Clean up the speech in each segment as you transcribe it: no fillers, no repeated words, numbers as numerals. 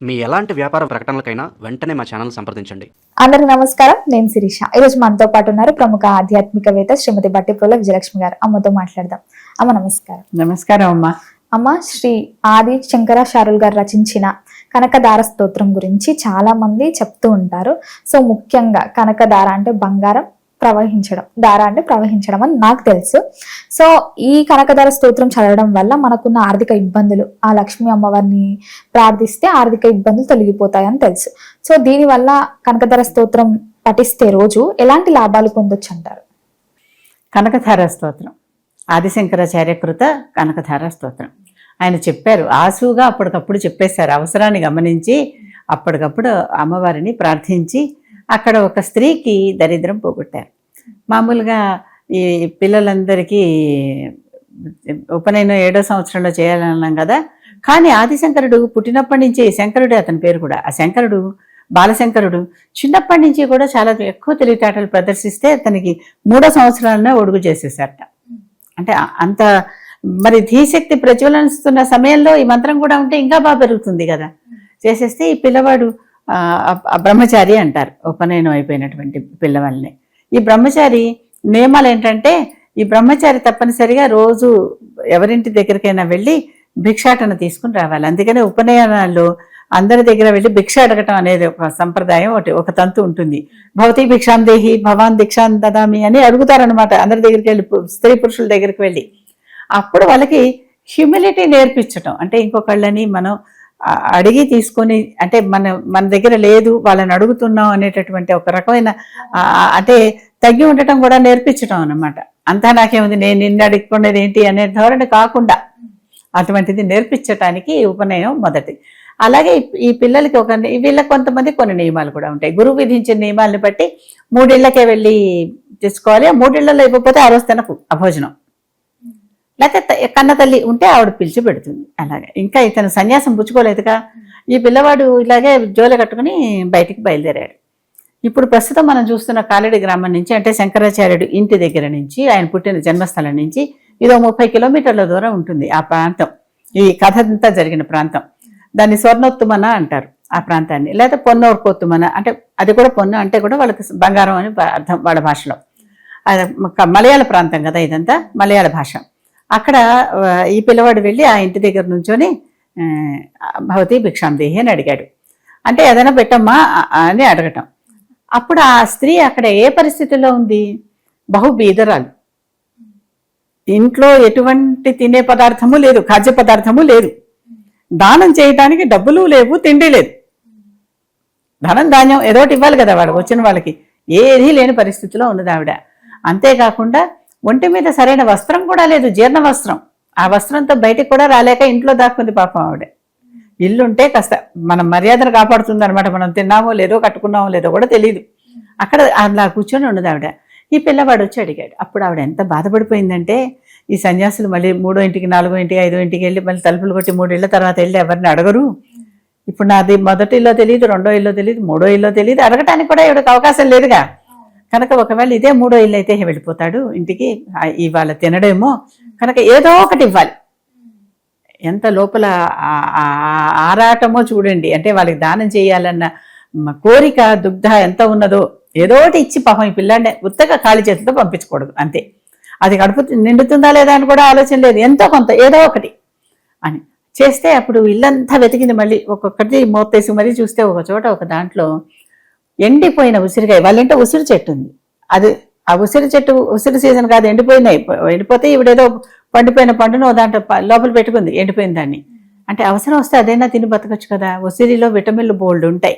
మీ ఎలాంటి వ్యాపార ప్రకటనలకైనా వెంటనే మా ఛానల్ సంప్రదించండి. అందరికి నమస్కారం. నేను శిరీష. ఈరోజు మనతో పాటు ఉన్నారు ప్రముఖ ఆధ్యాత్మికవేత్త శ్రీమతి బట్టిప్రోల విజయలక్ష్మి గారు. అమ్మతో మాట్లాడదాం. అమ్మ నమస్కారం. నమస్కారం అమ్మా. అమ్మ, శ్రీ ఆది శంకరాచార్యులు గారు రచించిన కనకదార స్తోత్రం గురించి చాలా మంది చెప్తూ ఉంటారు. సో ముఖ్యంగా కనకదార అంటే బంగారం, ప్రవహించడం, దార అంటే ప్రవహించడం అని నాకు తెలుసు. సో ఈ కనకదార స్తోత్రం చదవడం వల్ల మనకున్న ఆర్థిక ఇబ్బందులు, ఆ లక్ష్మీ అమ్మవారిని ప్రార్థిస్తే ఆర్థిక ఇబ్బందులు తొలగిపోతాయని తెలుసు. సో దీనివల్ల కనకదార స్తోత్రం పఠిస్తే రోజు ఎలాంటి లాభాలు పొందొచ్చు అంటారు? కనకధార స్తోత్రం ఆదిశంకరాచార్య కృత కనకధార స్తోత్రం. ఆయన చెప్పారు, ఆసుగా అప్పటికప్పుడు చెప్పేశారు. అవసరాన్ని గమనించి అప్పటికప్పుడు అమ్మవారిని ప్రార్థించి అక్కడ ఒక స్త్రీకి దరిద్రం పోగొట్టారు. మామూలుగా ఈ పిల్లలందరికీ ఉపనయనం 7వ సంవత్సరంలో చేయాలన్నాం కదా. కానీ ఆదిశంకరుడు పుట్టినప్పటి నుంచి, శంకరుడే అతని పేరు కూడా, ఆ శంకరుడు బాలశంకరుడు చిన్నప్పటి నుంచి కూడా చాలా ఎక్కువ తెలివితేటలు ప్రదర్శిస్తే అతనికి 3వ సంవత్సరాలనే ఒడుగు చేసేసారట. అంటే అంత మరి ధీశక్తి ప్రజ్వలిస్తున్న సమయంలో ఈ మంత్రం కూడా ఉంటే ఇంకా బాగా పెరుగుతుంది కదా. చేసేస్తే ఈ పిల్లవాడు బ్రహ్మచారి అంటారు, ఉపనయనం అయిపోయినటువంటి పిల్లవాళ్ళని. ఈ బ్రహ్మచారి నియమాలు ఏంటంటే, ఈ బ్రహ్మచారి తప్పనిసరిగా రోజు ఎవరింటి దగ్గరికైనా వెళ్ళి భిక్షాటన తీసుకుని రావాలి. అందుకనే ఉపనయనాల్లో అందరి దగ్గర వెళ్ళి భిక్ష అడగటం అనేది ఒక సంప్రదాయం, ఒక తంతు ఉంటుంది. భవతి భిక్షాం దేహి భవాన్ భిక్షాం దదామి అని అడుగుతారనమాట అందరి దగ్గరికి వెళ్ళి, స్త్రీ పురుషుల దగ్గరికి వెళ్ళి. అప్పుడు వాళ్ళకి హ్యూమిలిటీ నేర్పించటం, అంటే ఇంకొకళ్ళని మనం అడిగి తీసుకొని, అంటే మన దగ్గర లేదు వాళ్ళని అడుగుతున్నాం అనేటటువంటి ఒక రకమైన అంటే తగ్గి ఉండటం కూడా నేర్పించటం అన్నమాట. అంతా నాకేముంది, నేను నిన్ను అడుగుకునేది ఏంటి అనే ధోరణి కాకుండా అటువంటిది నేర్పించటానికి ఉపనయనం మొదటి. అలాగే ఈ పిల్లలకి వీళ్ళకి కొంతమంది కొన్ని నియమాలు కూడా ఉంటాయి. గురువు విధించిన నియమాలను బట్టి 3 ఇళ్లకే వెళ్ళి తీసుకోవాలి. ఆ 3 ఇళ్లలో ఇవ్వకపోతే ఆ రోజు తినకు అభోజనం. లేకపోతే కన్న తల్లి ఉంటే ఆవిడ పిలిచి పెడుతుంది. అలాగే ఇంకా ఇతను సన్యాసం పుచ్చుకోలేదుగా. ఈ పిల్లవాడు ఇలాగే జోలె కట్టుకుని బయటికి బయలుదేరాడు. ఇప్పుడు ప్రస్తుతం మనం చూస్తున్న కాలడి గ్రామం నుంచి, అంటే శంకరాచార్యుడు ఇంటి దగ్గర నుంచి, ఆయన పుట్టిన జన్మస్థలం నుంచి ఇదో 30 కిలోమీటర్ల దూరం ఉంటుంది ఆ ప్రాంతం. ఈ కథ అంతా జరిగిన ప్రాంతం. దాన్ని స్వర్ణోత్తుమన అంటారు ఆ ప్రాంతాన్ని, లేదా పొన్నోర్కోత్తుమన, అంటే అది కూడా పొన్ను అంటే కూడా వాళ్ళకి బంగారం అని అర్థం వాళ్ళ భాషలో. మలయాళ ప్రాంతం కదా ఇదంతా, మలయాళ భాష. అక్కడ ఈ పిల్లవాడు వెళ్ళి ఆ ఇంటి దగ్గర నుంచొని భవతి భిక్షాం దేహి అని అడిగాడు. అంటే ఏదైనా పెట్టమ్మా అని అడగటం. అప్పుడు ఆ స్త్రీ అక్కడ ఏ పరిస్థితిలో ఉంది? బహు బీదరాలు, ఇంట్లో ఎటువంటి తినే పదార్థము లేదు, ఖాద్య పదార్థము లేదు, దానం చేయడానికి డబ్బులు లేవు, తిండి లేదు. ధనం ధాన్యం ఏదోటి ఇవ్వాలి కదా వాడు వచ్చిన వాళ్ళకి, ఏదీ లేని పరిస్థితిలో ఉన్నది ఆవిడ. అంతేకాకుండా ఒంటి మీద సరైన వస్త్రం కూడా లేదు, జీర్ణ వస్త్రం. ఆ వస్త్రంతో బయటికి కూడా రాలేక ఇంట్లో దాక్కుంది పాపం ఆవిడ. ఇల్లుంటే కాస్త మనం మర్యాదను కాపాడుతుంది అనమాట. మనం తిన్నామో లేదో కట్టుకున్నామో లేదో కూడా తెలియదు. అక్కడ అలా కూర్చొని ఉన్నది ఆవిడ. ఈ పిల్లవాడు వచ్చి అడిగాడు. అప్పుడు ఆవిడ ఎంత బాధపడిపోయిందంటే, ఈ సన్యాసులు మళ్ళీ 3వ ఇంటికి 4వ ఇంటికి 5వ ఇంటికి వెళ్ళి మళ్ళీ తలుపులు కొట్టి 3 ఇళ్ల తర్వాత వెళ్ళి ఎవరిని అడగరు. ఇప్పుడు నాది మొదటి ఇల్లో తెలియదు, 2వ ఇల్లో తెలియదు, 3వ ఇల్లో తెలియదు, అడగటానికి కూడా ఇవిడకి అవకాశం లేదుగా. కనుక ఒకవేళ ఇదే 3వ ఇల్లు అయితే వెళ్ళిపోతాడు ఇంటికి, ఇవాళ తినడేమో, కనుక ఏదో ఒకటి ఇవ్వాలి. ఎంత లోపల ఆరాటమో చూడండి. అంటే వాళ్ళకి దానం చేయాలన్న కోరిక, దుగ్ధ ఎంత ఉన్నదో, ఏదో ఒకటి ఇచ్చి పాపం ఈ పిల్లాడిని ఉత్తగా ఖాళీ చేతితో పంపించకూడదు. అంతే, అది కడుపు నిండుతుందా లేదా అని కూడా ఆలోచన లేదు, ఎంతో కొంత ఏదో ఒకటి అని చేస్తే. అప్పుడు ఇల్లంతా వెతికింది, మళ్ళీ ఒక్కొక్కటి మోత్తేసి మరీ చూస్తే ఒక చోట ఒక దాంట్లో ఎండిపోయిన ఉసిరికాయ, వాళ్ళంటే ఉసిరి చెట్టు ఉంది. అది ఆ ఉసిరి చెట్టు, ఉసిరి సీజన్ కాదు, ఎండిపోతే ఇవిడేదో పండిపోయిన పండును దాంట్లో లోపల పెట్టుకుంది, ఎండిపోయిన దాన్ని. అంటే అవసరం వస్తే అదైనా తిని బతకచ్చు కదా. ఉసిరిలో విటమిన్లు బోల్డ్ ఉంటాయి,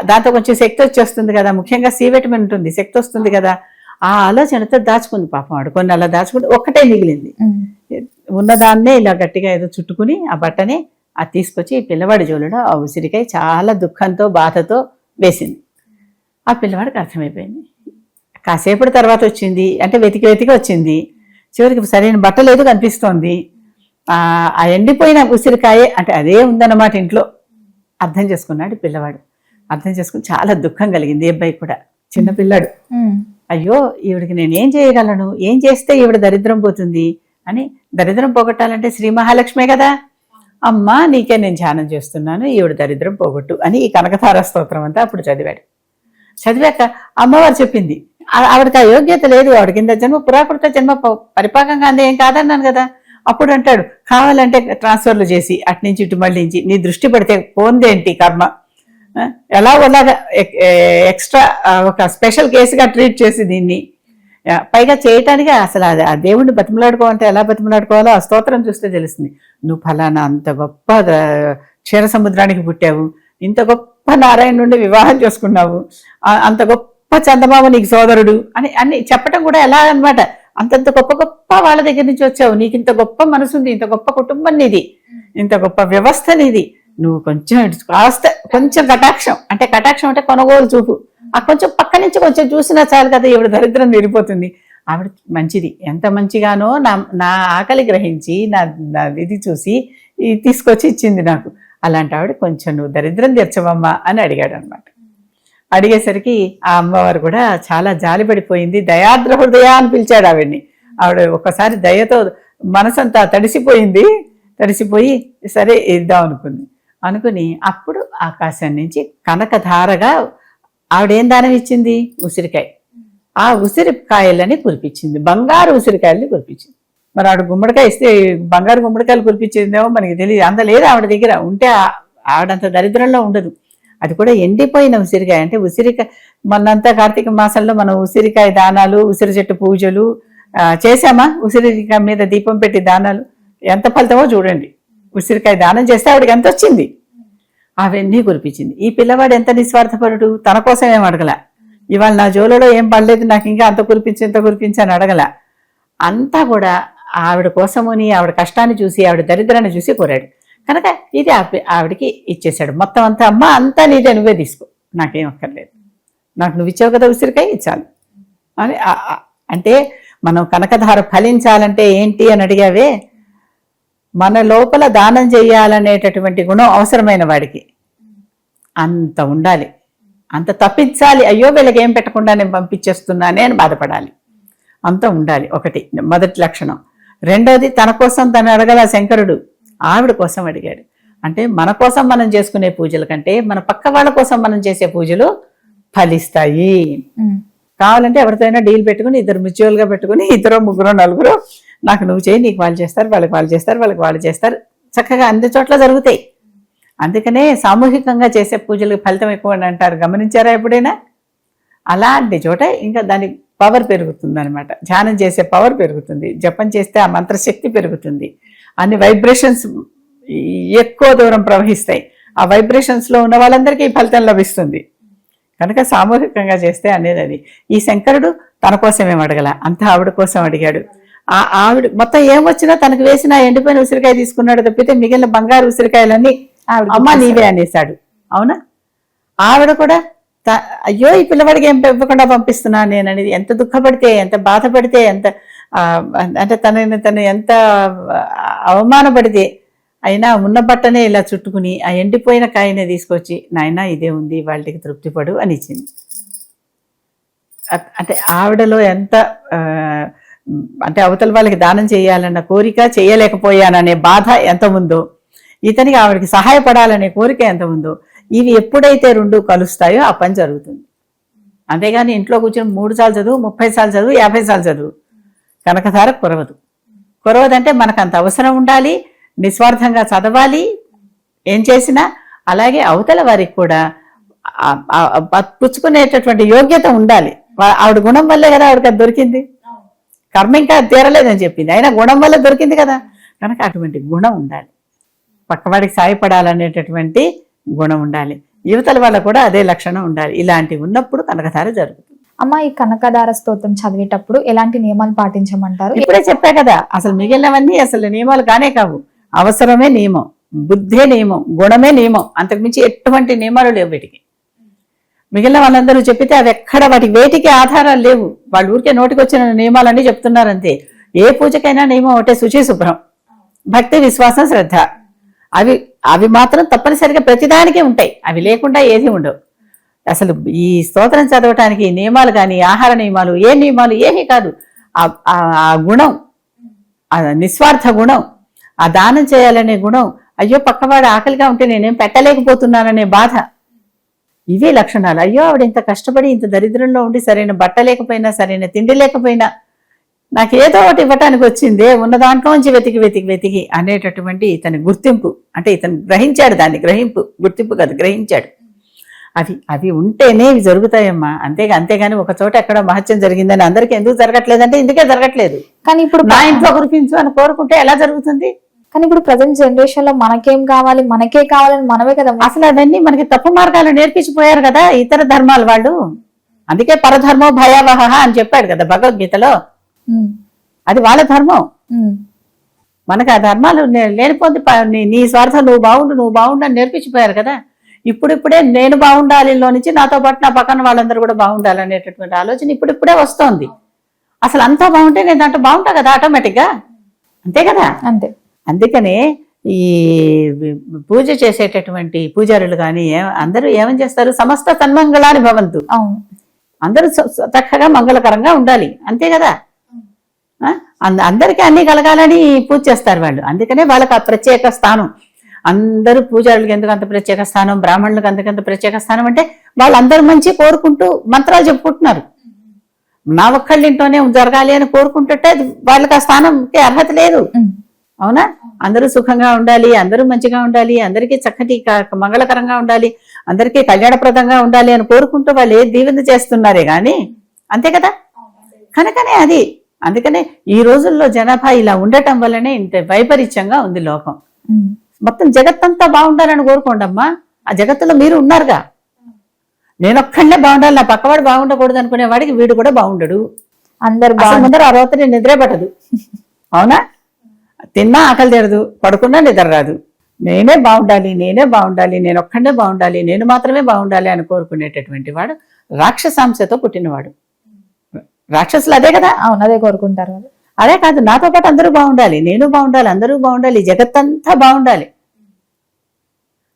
దాంతో కొంచెం శక్తి వచ్చేస్తుంది కదా, ముఖ్యంగా సి విటమిన్ ఉంటుంది, శక్తి వస్తుంది కదా. ఆ ఆలోచనతో దాచుకుంది పాపం వాడు. కొన్ని అలా దాచుకుంటే ఒక్కటే మిగిలింది. ఉన్నదాన్నే ఇలా గట్టిగా ఏదో చుట్టుకుని ఆ బట్టని అది తీసుకొచ్చి ఈ పిల్లవాడి జోలులో ఆ ఉసిరికాయ చాలా దుఃఖంతో బాధతో వేసింది. ఆ పిల్లవాడికి అర్థమైపోయింది. కాసేపటి తర్వాత వచ్చింది, అంటే వెతికి వచ్చింది. చివరికి సరైన బట్ట లేదు కనిపిస్తోంది. ఆ ఎండిపోయిన ఉసిరికాయ అంటే అదే ఉందన్నమాట ఇంట్లో. అర్థం చేసుకున్నాడు పిల్లవాడు. అర్థం చేసుకుని చాలా దుఃఖం కలిగింది ఈ అబ్బాయి కూడా, చిన్నపిల్లాడు. అయ్యో ఈవిడికి నేనేం చేయగలను, ఏం చేస్తే ఈవిడ దరిద్రం పోతుంది అని. దరిద్రం పోగొట్టాలంటే శ్రీ మహాలక్ష్మే కదా. అమ్మా నీకే నేను ధ్యానం చేస్తున్నాను, ఈవిడ దరిద్రం పోగొట్టు అని ఈ కనకధార స్తోత్రం అంతా అప్పుడు చదివాడు. చదివాక అమ్మవారు చెప్పింది, ఆవిడకి ఆ యోగ్యత లేదు, ఆవిడ కింద జన్మ పురాకృత జన్మ పరిపాకంగా అందే ఏం కాదన్నాను కదా. అప్పుడు అంటాడు కావాలంటే ట్రాన్స్ఫర్లు చేసి అట్నుంచి ఇటు మళ్ళించి నీ దృష్టి పడితే పోందేంటి కర్మ, ఎలా అలాగా ఎక్స్ట్రా ఒక స్పెషల్ కేసుగా ట్రీట్ చేసి దీన్ని పైగా చేయటానికి అసలు ఆ దేవుణ్ణి బతిమలాడుకోవాలంటే ఎలా బతిమలాడుకోవాలో ఆ స్తోత్రం చూస్తే తెలుస్తుంది. నువ్వు ఫలానా అంత గొప్ప క్షీర సముద్రానికి పుట్టావు, ఇంత గొప్ప నారాయణ నుండి వివాహం చేసుకున్నావు, అంత గొప్ప చందమామ నీకు సోదరుడు అని అన్ని చెప్పటం కూడా ఎలా అన్నమాట. అంతంత గొప్ప గొప్ప వాళ్ళ దగ్గర నుంచి వచ్చావు, నీకు ఇంత గొప్ప మనసుంది, ఇంత గొప్ప కుటుంబం నీది, ఇంత గొప్ప వ్యవస్థ నీది, నువ్వు కొంచెం కటాక్షం అంటే కొనుగోలు చూపు, ఆ కొంచెం పక్క నుంచి కొంచెం చూసినా చాలు కదా ఈవిడ దరిద్రం తీరిపోతుంది. ఆవిడ మంచిది, ఎంత మంచిగానో నా ఆకలి గ్రహించి నా ఇది చూసి తీసుకొచ్చి ఇచ్చింది నాకు. అలాంటి ఆవిడ కొంచెం నువ్వు దరిద్రం తీర్చవమ్మా అని అడిగాడు అనమాట. అడిగేసరికి ఆ అమ్మవారు కూడా చాలా జాలిపడిపోయింది, దయాద్ర హృదయ అని పిలిచాడు ఆవిడ్ని. ఆవిడ ఒక్కసారి దయతో మనసంతా తడిసిపోయి సరే ఇద్దాం అనుకుని అప్పుడు ఆకాశం నుంచి కనకధారగా ఆవిడేం దానం ఇచ్చింది, ఉసిరికాయ. ఆ ఉసిరికాయలని కురిపించింది, బంగారు ఉసిరికాయలని కురిపించింది. మరి ఆవిడ గుమ్మడికాయ ఇస్తే బంగారు గుమ్మడికాయలు కురిపించిందేమో మనకి తెలియదు, అంత లేదు ఆవిడ దగ్గర. ఉంటే ఆవిడంత దరిద్రంలో ఉండదు. అది కూడా ఎండిపోయిన ఉసిరికాయ. అంటే ఉసిరికాయ మొన్నంతా కార్తీక మాసంలో మనం ఉసిరికాయ దానాలు, ఉసిరి చెట్టు పూజలు చేశామా, ఉసిరికాయ మీద దీపం పెట్టి దానాలు ఎంత ఫలితమో చూడండి. ఉసిరికాయ దానం చేస్తే ఆవిడకి ఎంత వచ్చింది, అవన్నీ కురిపించింది. ఈ పిల్లవాడు ఎంత నిస్వార్థపరుడు, తన కోసం ఏం అడగల, ఇవాళ నా జోలలో ఏం పడలేదు నాకు ఇంకా అంత కురిపించి అని అడగల. అంతా కూడా ఆవిడ కోసముని, ఆవిడ కష్టాన్ని చూసి, ఆవిడ దరిద్రాన్ని చూసి కోరాడు. కనుక ఇది ఆవిడకి ఇచ్చేసాడు మొత్తం అంతా. అమ్మ అంతా నీదే, నువ్వే తీసుకో, నాకేం అక్కర్లేదు, నాకు నువ్వు ఇచ్చావు కదా ఉసిరికాయ ఇచ్చాను అని. అంటే మనం కనకధార ఫలించాలంటే ఏంటి అని అడిగావే, మన లోపల దానం చేయాలనేటటువంటి గుణం అవసరమైన వాడికి అంత ఉండాలి, అంత తప్పించాలి. అయ్యో వీళ్ళకి ఏం పెట్టకుండా నేను పంపించేస్తున్నానే అని బాధపడాలి, అంత ఉండాలి. ఒకటి మొదటి లక్షణం. రెండోది తన కోసం తను అడగల శంకరుడు, ఆవిడ కోసం అడిగాడు. అంటే మన కోసం మనం చేసుకునే పూజల కంటే మన పక్క వాళ్ళ కోసం మనం చేసే పూజలు ఫలిస్తాయి. కావాలంటే ఎవరితోనైనా డీల్ పెట్టుకుని ఇద్దరు మ్యూచువల్గా పెట్టుకుని ఇద్దరు ముగ్గురు నలుగురు నాకు నువ్వు చేయి, నీకు వాళ్ళు చేస్తారు, వాళ్ళకి వాళ్ళు చేస్తారు, వాళ్ళకి వాళ్ళు చేస్తారు, చక్కగా అన్ని చోట్ల జరుగుతాయి. అందుకనే సామూహికంగా చేసే పూజలకు ఫలితం ఎక్కువ అని అంటారు, గమనించారా ఎప్పుడైనా? అలాంటి చోట ఇంకా దాని పవర్ పెరుగుతుంది అనమాట. ధ్యానం చేసే పవర్ పెరుగుతుంది, జపం చేస్తే ఆ మంత్రశక్తి పెరుగుతుంది, అన్ని వైబ్రేషన్స్ ఎక్కువ దూరం ప్రవహిస్తాయి. ఆ వైబ్రేషన్స్లో ఉన్న వాళ్ళందరికీ ఈ ఫలితం లభిస్తుంది. కనుక సామూహికంగా చేస్తే అనేది అది. ఈ శంకరుడు తన కోసం ఏం అడగల, అంతా ఆవిడ కోసం అడిగాడు. ఆవిడ మొత్తం ఏమొచ్చినా తనకు వేసిన ఎండిపోయిన ఉసిరికాయ తీసుకున్నాడు తప్పితే మిగిలిన బంగారు ఉసిరికాయలన్నీ అమ్మ నీవే అనేసాడు. అవునా? ఆవిడ కూడా అయ్యో ఈ పిల్లవాడికి ఏం ఇవ్వకుండా పంపిస్తున్నా నేను అనేది ఎంత దుఃఖపడితే, ఎంత బాధపడితే, ఎంత అంటే తను ఎంత అవమానపడితే అయినా ఉన్న బట్టనే ఇలా చుట్టుకుని ఆ ఎండిపోయిన కాయనే తీసుకొచ్చి నాయనా ఇదే ఉంది వాళ్ళకి తృప్తిపడు అని ఇచ్చింది. అంటే ఆవిడలో ఎంత అంటే అవతల వాళ్ళకి దానం చేయాలన్న కోరిక, చేయలేకపోయాననే బాధ ఎంత ఉందో, ఇతనికి ఆవిడకి సహాయపడాలనే కోరిక ఎంత ఉందో, ఇవి ఎప్పుడైతే రెండు కలుస్తాయో ఆ పని జరుగుతుంది. అంతేగాని ఇంట్లో కూర్చొని 3 సార్లు చదువు, 30 సార్లు చదువు, 50 సార్లు చదువు, కనకధార కురవదంటే మనకు అంత అవసరం ఉండాలి, నిస్వార్థంగా చదవాలి ఏం చేసినా. అలాగే అవతల వారికి కూడా పుచ్చుకునేటటువంటి యోగ్యత ఉండాలి. ఆవిడ గుణం వల్లే కదా ఆవిడకి అది దొరికింది, కర్మ ఇంకా తీరలేదని చెప్పింది, అయినా గుణం వల్ల దొరికింది కదా. కనుక అటువంటి గుణం ఉండాలి, పక్కవాడికి సాయపడాలనేటటువంటి గుణం ఉండాలి, యువతల వల్ల కూడా అదే లక్షణం ఉండాలి. ఇలాంటివి ఉన్నప్పుడు కనకధార జరుగుతుంది. అమ్మ, ఈ కనకధార స్తోత్రం చదివేటప్పుడు ఎలాంటి నియమాలు పాటించమంటారు? ఇప్పుడే చెప్పా కదా, అసలు మిగిలినవన్నీ అసలు నియమాలు కానే కావు. అవసరమే నియమం, బుద్ధే నియమం, గుణమే నియమం, అంతకుమించి ఎటువంటి నియమాలు లేవు వీటికి. మిగిలిన వాళ్ళందరూ చెప్పితే అవి ఎక్కడ వాటికి వేటికి ఆధారాలు లేవు. వాళ్ళు ఊరికే నోటికి వచ్చిన నియమాలన్నీ చెప్తున్నారు అంతే. ఏ పూజకైనా నియమం ఒకటే, శుచి శుభ్రం, భక్తి విశ్వాసం శ్రద్ధ, అవి మాత్రం తప్పనిసరిగా ప్రతిదానికే ఉంటాయి. అవి లేకుండా ఏది ఉండవు. అసలు ఈ స్తోత్రం చదవటానికి నియమాలు కానీ, ఆహార నియమాలు, ఏ నియమాలు ఏమీ కాదు. ఆ గుణం, ఆ నిస్వార్థ గుణం, ఆ దానం చేయాలనే గుణం, అయ్యో పక్కవాడు ఆకలిగా ఉంటే నేనేం పెట్టలేకపోతున్నాననే బాధ. ఇవే లక్షణాలు. అయ్యో ఆవిడ ఇంత కష్టపడి ఇంత దరిద్రంలో ఉండి సరైన బట్ట లేకపోయినా సరైన తిండి లేకపోయినా నాకు ఏదో ఒకటి ఇవ్వటానికి వచ్చిందే, ఉన్న దాంట్లోంచి వెతికి వెతికి వెతికి అనేటటువంటి ఇతని గుర్తింపు. అంటే ఇతను గ్రహించాడు దాన్ని, గుర్తింపు కాదు గ్రహించాడు. అవి ఉంటేనే ఇవి జరుగుతాయమ్మా. అంతేగాని ఒక చోట ఎక్కడ మహత్యం జరిగిందని అందరికీ ఎందుకు జరగట్లేదంటే ఇందుకే జరగట్లేదు. కానీ ఇప్పుడు నా ఇంట్లో గురించు అని కోరుకుంటే ఎలా జరుగుతుంది? కానీ ఇప్పుడు ప్రజెంట్ జనరేషన్ లో మనకేం కావాలి, మనకే కావాలని మనమే కదా. అసలు అవన్నీ మనకి తప్పు మార్గాలు నేర్పించిపోయారు కదా ఇతర ధర్మాల వాళ్ళు. అందుకే పరధర్మో భయావహ అని చెప్పాడు కదా భగవద్గీతలో. అది వాళ్ళ ధర్మం. మనకు ఆ ధర్మాలు లేనిపోతే నీ స్వార్థం నువ్వు బాగుండు అని నేర్పించిపోయారు కదా. ఇప్పుడిప్పుడే నేను బాగుండాలి నుంచి నాతో పాటు నా పక్కన వాళ్ళందరూ కూడా బాగుండాలి అనేటటువంటి ఆలోచన ఇప్పుడిప్పుడే వస్తోంది. అసలు అంతా బాగుంటే నేను దాంట్లో బాగుంటా కదా ఆటోమేటిక్ గా, అంతే కదా. అందుకనే ఈ పూజ చేసేటటువంటి పూజారులు కానీ అందరూ ఏమని చేస్తారు, సమస్త తన్మంగళాని భవంతు, అందరూ చక్కగా మంగళకరంగా ఉండాలి, అంతే కదా. అందరికీ అన్ని కలగాలని పూజ చేస్తారు వాళ్ళు. అందుకనే వాళ్ళకి ఆ ప్రత్యేక స్థానం. అందరూ పూజారులకు ఎందుకు అంత ప్రత్యేక స్థానం, బ్రాహ్మణులకు అందుకంత ప్రత్యేక స్థానం అంటే వాళ్ళందరూ మంచి కోరుకుంటూ మంత్రాలు చెప్పుకుంటున్నారు. నా ఒక్కళ్ళింట్లోనే జరగాలి అని కోరుకుంటుంటే వాళ్ళకి ఆ స్థానంకి అర్హత లేదు, అవునా. అందరూ సుఖంగా ఉండాలి, అందరూ మంచిగా ఉండాలి, అందరికీ చక్కటి మంగళకరంగా ఉండాలి, అందరికీ కళ్యాణప్రదంగా ఉండాలి అని కోరుకుంటూ వాళ్ళు ఏ దీవెన చేస్తున్నారే గాని, అంతే కదా. కనుకనే అది అందుకనే ఈ రోజుల్లో జనాభా ఇలా ఉండటం వల్లనే ఇంత వైపరీత్యంగా ఉంది లోకం. మొత్తం జగత్తంతా బాగుండాలని కోరుకోండి అమ్మా. ఆ జగత్తులో మీరు ఉన్నారుగా. నేనొక్కడే బాగుండాలి, నా పక్కవాడు బాగుండకూడదు అనుకునేవాడికి వీడు కూడా బాగుండడు. ముందర ఆ రోజు నిద్రే పట్టదు, అవునా. తిన్నా ఆకలి తీరదు, పడుకున్నా నిద్ర రాదు. నేనే బాగుండాలి, నేను ఒక్కడే బాగుండాలి, నేను మాత్రమే బాగుండాలి అని కోరుకునేటటువంటి వాడు రాక్షసాంశతో పుట్టినవాడు. రాక్షసులు అదే కదా. అవును, అదే కోరుకుంటారు. అదే కాదు, నాతో పాటు అందరూ బాగుండాలి, నేను బాగుండాలి, అందరూ బాగుండాలి, జగత్తంతా బాగుండాలి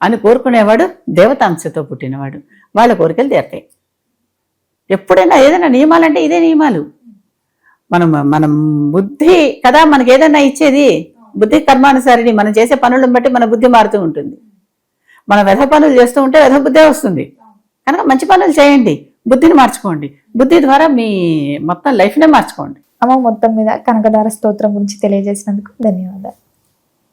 అని కోరుకునేవాడు దేవతాంశతో పుట్టినవాడు. వాళ్ళ కోరికలు తీరతాయి. ఎప్పుడైనా ఏదైనా నియమాలంటే ఇదే నియమాలు. మనం బుద్ధి కదా మనకి ఏదైనా ఇచ్చేది. బుద్ధి కర్మానుసారిని. మనం చేసే పనులను బట్టి మన బుద్ధి మారుతూ ఉంటుంది. మన వ్యధ పనులు చేస్తూ ఉంటే వ్యధ బుద్ధే వస్తుంది. కనుక మంచి పనులు చేయండి, బుద్ధిని మార్చుకోండి. బుద్ధి ద్వారా మీ మొత్తం లైఫ్నే మార్చుకోండి. అమ్మ, మొత్తం మీద కనకదార స్తోత్రం గురించి తెలియజేసినందుకు ధన్యవాదాలు.